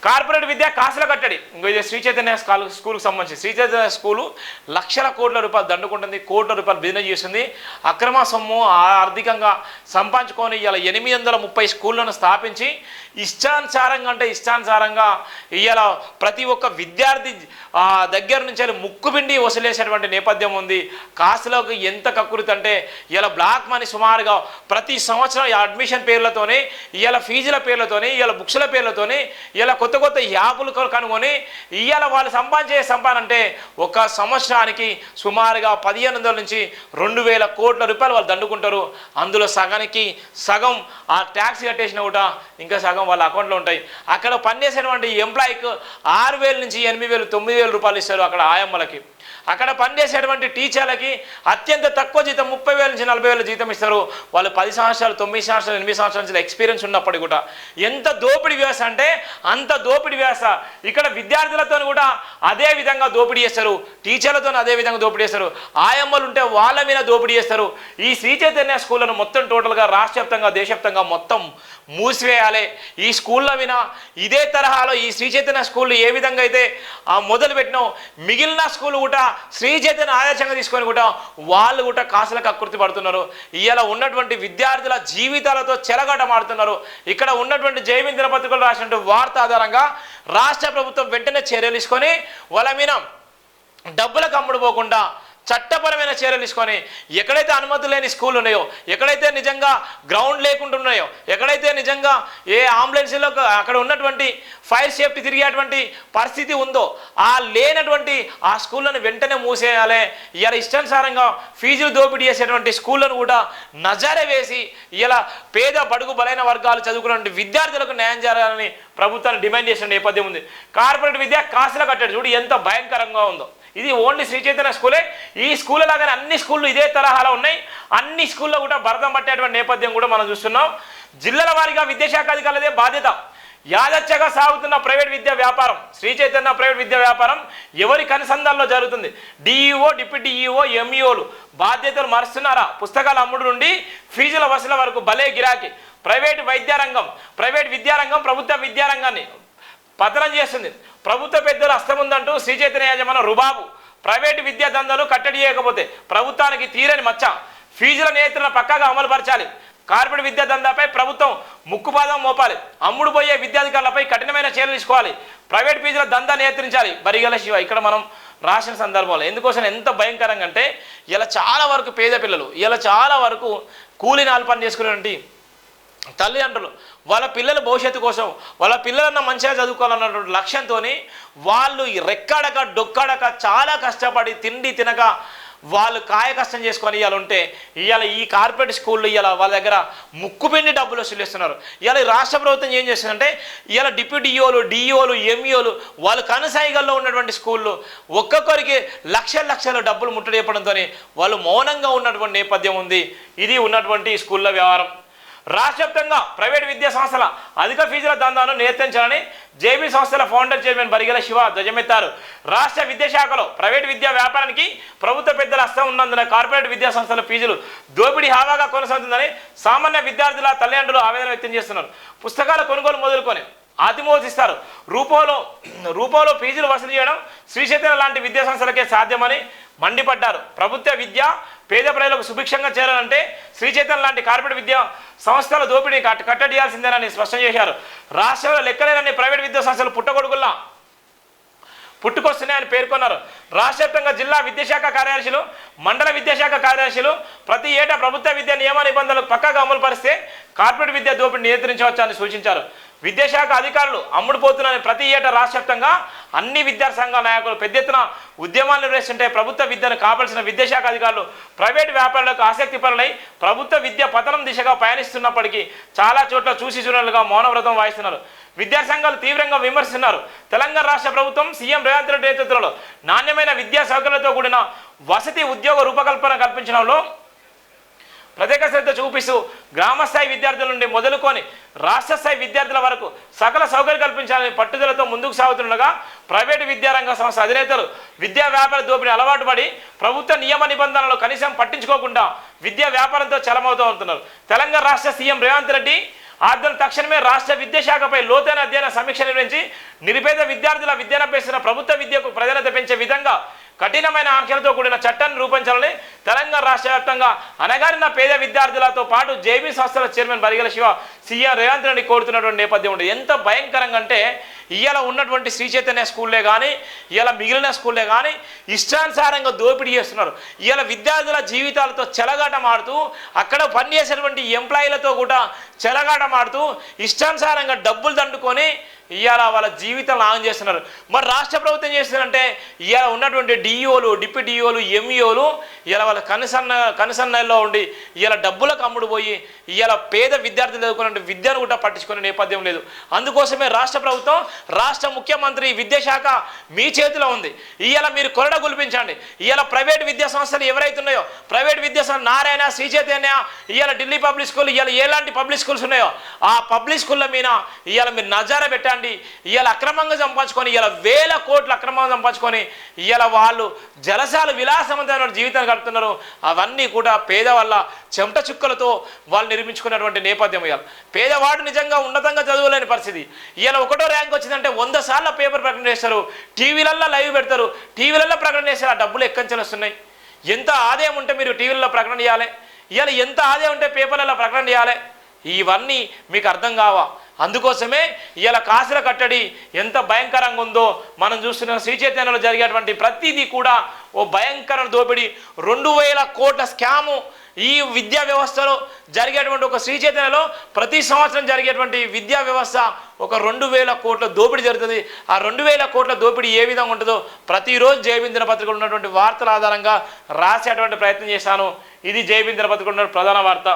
Corporate విద్య కాసుల కట్టడి. ఇంకో ఇది శ్రీ చైతన్య స్కూల్కి సంబంధించి శ్రీ చైతన్య స్కూలు లక్షల కోట్ల రూపాయలు దండుకుంటుంది, కోట్ల రూపాయలు బిజినెస్ చేస్తుంది, అక్రమ సొమ్ము ఆర్థికంగా సంపాదించుకొని ఇలా 830 స్కూళ్ళను స్థాపించి ఇష్టానుసారంగా ఇవాళ ప్రతి ఒక్క విద్యార్థి దగ్గర నుంచి ముక్కుపిండి వసూలేసేటువంటి నేపథ్యం ఉంది. కాసులకు ఎంత కక్కురుతి అంటే ఇలా బ్లాక్ మనీ సుమారుగా ప్రతి సంవత్సరం అడ్మిషన్ పేర్లతోనే, ఇలా ఫీజుల పేర్లతోనే, ఇలా బుక్స్ల పేర్లతోనే, ఇలా కొత్త యాపులు కనుగొని ఇవాళ వాళ్ళు సంపాదన అంటే ఒక సంవత్సరానికి సుమారుగా 1500 నుంచి 2000 కోట్ల రూపాయలు వాళ్ళు దండుకుంటారు. అందులో సగం ఆ ట్యాక్స్ కట్టేసిన కూడా ఇంకా సగం వాళ్ళ అకౌంట్లో ఉంటాయి. అక్కడ పనిచేసేటువంటి ఎంప్లాయీకి 6000 నుంచి 8000 9000 రూపాయలు ఇస్తారు అక్కడ ఆయమ్మలకి. అక్కడ పనిచేసేటువంటి టీచర్లకి అత్యంత తక్కువ జీతం 30,000 నుంచి 40,000 జీతం ఇస్తారు. వాళ్ళు 10 సంవత్సరాలు 9 సంవత్సరాలు 8 సంవత్సరాల నుంచి ఎక్స్పీరియన్స్ ఉన్నప్పటికీ కూడా ఎంత దోపిడీ వ్యవస్థ అంటే అంత దోపిడీ వ్యవస్థ. ఇక్కడ విద్యార్థులతో కూడా అదే విధంగా దోపిడీ చేస్తారు, టీచర్లతో అదే విధంగా దోపిడీ చేస్తారు, ఆయమ్మలు ఉంటే వాళ్ళ మీద దోపిడీ చేస్తారు. ఈ శ్రీ చైతన్య స్కూళ్ళను మొత్తం టోటల్గా రాష్ట్ర వ్యాప్తంగా దేశవ్యాప్తంగా మొత్తం మూసివేయాలి. ఈ స్కూళ్ళ వినా ఇదే తరహాలో ఈ శ్రీ చైతన్య స్కూళ్ళు ఏ విధంగా అయితే మొదలు పెట్టినో మిగిలిన స్కూల్ కూడా శ్రీ చైతన్య ఆదర్శంగా తీసుకొని కూడా వాళ్ళు కూడా కాసులకు అకృతి పడుతున్నారు. ఇలా ఉన్నటువంటి విద్యార్థుల జీవితాలతో చెలగాటమాడుతున్నారు. ఇక్కడ ఉన్నటువంటి జైమిన్ దినపత్రికలు రాసినటువంటి వార్త ఆధారంగా రాష్ట్ర ప్రభుత్వం వెంటనే చర్యలు తీసుకొని వాళ్ళ మీద డబ్బులకు అమ్ముడుపోకుండా చట్టపరమైన చర్యలు తీసుకొని ఎక్కడైతే అనుమతులు లేని స్కూళ్ళు ఉన్నాయో, ఎక్కడైతే నిజంగా గ్రౌండ్ లేకుండా ఉన్నాయో, ఎక్కడైతే నిజంగా ఏ అంబులెన్స్లో అక్కడ ఉన్నటువంటి ఫైర్ సేఫ్టీ తిరిగేటువంటి పరిస్థితి ఉందో ఆ లేనటువంటి ఆ స్కూళ్ళను వెంటనే మూసేయాలి. ఇలా ఇష్టానుసారంగా ఫీజులు దోపిడీ చేసేటువంటి స్కూళ్ళను కూడా నజారే వేసి ఇలా పేద బడుగు బలైన వర్గాలు చదువుకున్నటువంటి విద్యార్థులకు న్యాయం చేయాలని ప్రభుత్వాన్ని డిమాండ్ చేసిన నేపథ్యం ఉంది. కార్పొరేట్ విద్య కాసుల కట్టడి చూడు ఎంత భయంకరంగా ఉందో. ఇది ఓన్లీ శ్రీ చైతన్య స్కూలే. ఈ స్కూల్ లాగానే అన్ని స్కూళ్ళు ఇదే తరహాలో ఉన్నాయి. అన్ని స్కూల్లో కూడా భరతం పట్టేటువంటి నేపథ్యం కూడా మనం చూస్తున్నాం. జిల్లాల వారీగా విద్యాశాఖ అధికారులదే బాధ్యత. యాదచ్చగా సాగుతున్న ప్రైవేట్ విద్యా వ్యాపారం, శ్రీ చైతన్య ప్రైవేట్ విద్యా వ్యాపారం ఎవరి కనుసంధానంలో జరుగుతుంది? డిఈఓ, డిప్యూటీ డిఈఓ, ఎంఈఓలు బాధ్యతలు మరుస్తున్నారా? పుస్తకాల అమ్ముడు నుండి ఫీజుల వసూల వరకు భలే గిరాకీ. ప్రైవేట్ విద్యారంగం ప్రభుత్వ విద్యారంగాన్ని పతనం చేస్తుంది. ప్రభుత్వ పెద్దలు హస్తముందంటూ శ్రీ చైతన్య యాజమాన్యం రుబాబు. ప్రైవేటు విద్యా దందాలు కట్టడి చేయకపోతే ప్రభుత్వానికి తీరని మచ్చ. ఫీజుల నియంత్రణ పక్కాగా అమలు పరచాలి. కార్పొరేట్ విద్యా దందాపై ప్రభుత్వం ముక్కుపాదం మోపాలి. అమ్ముడు పోయే విద్యాధికారులపై కఠినమైన చర్యలు తీసుకోవాలి. ప్రైవేట్ ఫీజుల దందా నియంత్రించాలి. బరిగల శివ ఇక్కడ మనం రాసిన సందర్భంలో ఎందుకోసం ఎంత భయంకరంగా అంటే ఇలా చాలా వరకు పేద పిల్లలు, ఇలా చాలా వరకు కూలి నాలు పని చేసుకునేటువంటి తల్లిదండ్రులు వాళ్ళ పిల్లల భవిష్యత్తు కోసం వాళ్ళ పిల్లలన్న మంచిగా చదువుకోవాలన్నటువంటి లక్ష్యంతో వాళ్ళు రెక్కడక డొక్కడక చాలా కష్టపడి తిండి తినక వాళ్ళు కాయ కష్టం చేసుకొని ఇవాళ ఉంటే ఇవాళ ఈ కార్పొరేట్ స్కూళ్ళు ఇవాళ వాళ్ళ దగ్గర ముక్కుపిండి డబ్బులు వసూలిస్తున్నారు. ఇవాళ రాష్ట్ర ప్రభుత్వం ఏం చేస్తుందంటే ఇవాళ డిప్యూటీ డిఈఓలు ఎంఈఓలు వాళ్ళు కనసాయిగల్లో ఉన్నటువంటి స్కూళ్ళు ఒక్కొక్కరికి లక్షల డబ్బులు ముట్టడి చెప్పడంతో వాళ్ళు మౌనంగా ఉన్నటువంటి నేపథ్యం ఉంది. ఇది ఉన్నటువంటి స్కూళ్ళ వ్యవహారం. రాష్ట్ర వ్యాప్తంగా ప్రైవేట్ విద్యా సంస్థల అధిక ఫీజుల దందాను నియంత్రించాలని జేబీ సంస్థల ఫౌండర్ చైర్మన్ బరిగల శివ ధ్వజమెత్తారు. రాష్ట్ర విద్యాశాఖలో ప్రైవేట్ విద్యా వ్యాపారానికి ప్రభుత్వ పెద్దల హస్తం ఉన్నందున కార్పొరేట్ విద్యా సంస్థల ఫీజులు దోపిడీ హావాగా కొనసాగుతుందని సామాన్య విద్యార్థుల తల్లిదండ్రులు ఆవేదన వ్యక్తం చేస్తున్నారు. పుస్తకాల కొనుగోలు మొదలుకొని ఆతిమోదిస్తారు. రూపంలో ఫీజులు వసూలు చేయడం శ్రీ చైతన్య లాంటి విద్యా సంస్థలకే సాధ్యమని మండిపడ్డారు. ప్రభుత్వ విద్య పేద ప్రజలకు సుభిక్షంగా చేరాలంటే శ్రీ చైతన్య లాంటి కార్పొరేట్ విద్యా సంస్థల దోపిడీ కట్టడియాల్సిందేనని స్పష్టం చేశారు. రాష్ట్రంలో లెక్కలేనన్ని ప్రైవేట్ విద్యా సంస్థలు పుట్టుకొస్తున్నాయని పేర్కొన్నారు. రాష్ట్ర వ్యాప్తంగా జిల్లా విద్యాశాఖ కార్యదర్శులు, మండల విద్యాశాఖ కార్యదర్శులు ప్రతి ఏటా ప్రభుత్వ విద్యా నియమ నిబంధనలు పక్కాగా అమలు పరిస్తే కార్పొరేట్ విద్యా దోపిడీ నియంత్రించవచ్చని సూచించారు. విద్యాశాఖ అధికారులు అమ్ముడుపోతున్నారని ప్రతి ఏటా రాష్ట్ర వ్యాప్తంగా అన్ని విద్యార్థి సంఘాల నాయకులు పెద్ద ఎత్తున ఉద్యమాలు నిర్వహిస్తుంటే ప్రభుత్వ విద్యను కాపాల్సిన విద్యాశాఖ అధికారులు ప్రైవేటు వ్యాపారులకు ఆసక్తి పరులై ప్రభుత్వ విద్య పతనం దిశగా పయనిస్తున్నప్పటికీ చాలా చోట్ల చూసి చూడలుగా మౌనవ్రతం వాయిస్తున్నారు. విద్యార్థి సంఘాలు తీవ్రంగా విమర్శిస్తున్నారు. తెలంగాణ రాష్ట్ర ప్రభుత్వం సీఎం రేవంత్ రెడ్డి నేతృత్వంలో నాణ్యమైన విద్యా సౌకర్యాలతో కూడిన వసతి ఉద్యోగ రూపకల్పన కల్పించడంలో ప్రత్యేక శ్రద్ధ చూపిస్తూ గ్రామస్థాయి విద్యార్థుల నుండి మొదలుకొని రాష్ట్ర స్థాయి విద్యార్థుల వరకు సకల సౌకర్యం కల్పించాలని పట్టుదలతో ముందుకు సాగుతుండగా ప్రైవేటు విద్యారంగ సంస్థ అధినేతలు విద్యా వ్యాపార దోపిడీ అలవాటు పడి ప్రభుత్వ నియమ నిబంధనలు కనీసం పట్టించుకోకుండా విద్యా వ్యాపారంతో చలమవుతూ ఉంటున్నారు. తెలంగాణ రాష్ట్ర సీఎం రేవంత్ రెడ్డి ఆధ్వర్యంలో తక్షణమే రాష్ట్ర విద్యాశాఖపై లోతైన అధ్యయన సమీక్ష నిర్వహించి నిరుపేద విద్యార్థుల విద్యను అభ్యసిస్తున్న ప్రభుత్వ విద్యకు ప్రాధాన్యత పెంచే విధంగా కఠినమైన ఆంక్షలతో కూడిన చట్టాన్ని రూపొందించాలని తెలంగాణ రాష్ట్ర వ్యాప్తంగా అనగారిన పేద విద్యార్థులతో పాటు జేబీ సంస్థల చైర్మన్ బరిగల శివ సీఎం రేవంత్ రెడ్డి కోరుతున్నటువంటి నేపథ్యం ఉంటుంది. ఎంత భయంకరంగా అంటే ఇవాళ ఉన్నటువంటి శ్రీ చైతన్య స్కూల్లే కానీ ఇవాళ మిగిలిన స్కూల్లే కానీ ఇష్టానుసారంగా దోపిడీ చేస్తున్నారు. ఇవాళ విద్యార్థుల జీవితాలతో చెలగాటమాడుతూ అక్కడ పనిచేసేటువంటి ఎంప్లాయీలతో కూడా చెలగాటమాడుతూ ఇష్టానుసారంగా డబ్బులు దండుకొని ఇవాళ వాళ్ళ జీవితాలను ఆన్ చేస్తున్నారు. మరి రాష్ట్ర ప్రభుత్వం చేస్తుందంటే ఇవాళ ఉన్నటువంటి డిఈఓలు డిప్యూటీ డిఈఓలు ఎంఈఓలు ఇవాళ వాళ్ళ కనుసన్నల్లో ఉండి ఇవాళ డబ్బులకు అమ్ముడు పోయి ఇవాళ పేద విద్యార్థులు చదువుకున్న విద్యను కూడా పట్టించుకునే నేపథ్యం లేదు. అందుకోసమే రాష్ట్ర ప్రభుత్వం రాష్ట్ర ముఖ్యమంత్రి విద్యాశాఖ మీ చేతిలో ఉంది. ఇవాళ మీరు కొరడ గుల్పించండి. ఇవాళ ప్రైవేట్ విద్యా సంస్థలు ఎవరైతే ఉన్నాయో ప్రైవేట్ విద్యా సంస్థ నారాయణ శ్రీ చైతన్య ఇవాళ ఢిల్లీ పబ్లిక్ స్కూల్ ఇవాళ ఎలాంటి పబ్లిక్ స్కూల్స్ ఉన్నాయో ఆ పబ్లిక్ స్కూళ్ళ మీద ఇవాళ మీరు నజారా పెట్టండి. ఇవాళ అక్రమంగా సంపాదించుకొని ఇవాళ వేల కోట్లు అక్రమంగా సంపాదించుకొని ఇవాళ వాళ్ళు జలసాలు విలాసవంతమైన జీవితాన్ని గడుపుతున్నారు. అవన్నీ కూడా పేద వల్ల చెమట చుక్కలతో వాళ్ళు నిర్మించుకున్నటువంటి నేపథ్యం. ఇవాళ పేదవాడు నిజంగా ఉన్నతంగా చదవలేని పరిస్థితి. ఇవాళ 1వ ర్యాంక్ వచ్చిందంటే 100 సార్లు పేపర్ ప్రకటన చేస్తారు, టీవీలలో లైవ్ పెడతారు, టీవీలలో ప్రకటన చేస్తారు. ఆ డబ్బులు ఎక్కడి వస్తున్నాయి? ఎంత ఆదాయం ఉంటే మీరు టీవీలలో ప్రకటన చేయాలి? ఇవాళ ఎంత ఆదాయం ఉంటే పేపర్లలో ప్రకటన చేయాలి? ఇవన్నీ మీకు అర్థం కావా? అందుకోసమే ఇవాళ కాసుల కట్టడి ఎంత భయంకరంగా ఉందో మనం చూస్తున్న శ్రీ చైతన్యలో జరిగేటువంటి ప్రతిదీ కూడా ఓ భయంకర దోపిడీ. 2000 కోట్ల స్కాము ఈ విద్యా వ్యవస్థలో జరిగేటువంటి ఒక శ్రీ చైతన్యలో ప్రతి సంవత్సరం జరిగేటువంటి విద్యా వ్యవస్థ ఒక 2000 కోట్ల దోపిడీ జరుగుతుంది. ఆ 2000 కోట్ల దోపిడీ ఏ విధంగా ఉంటుందో ప్రతిరోజు జయబిందన పత్రికలు ఉన్నటువంటి వార్తల ఆధారంగా రాసేటువంటి ప్రయత్నం చేశాను. ఇది జయబిందన పత్రికలు ఉన్న ప్రధాన వార్త.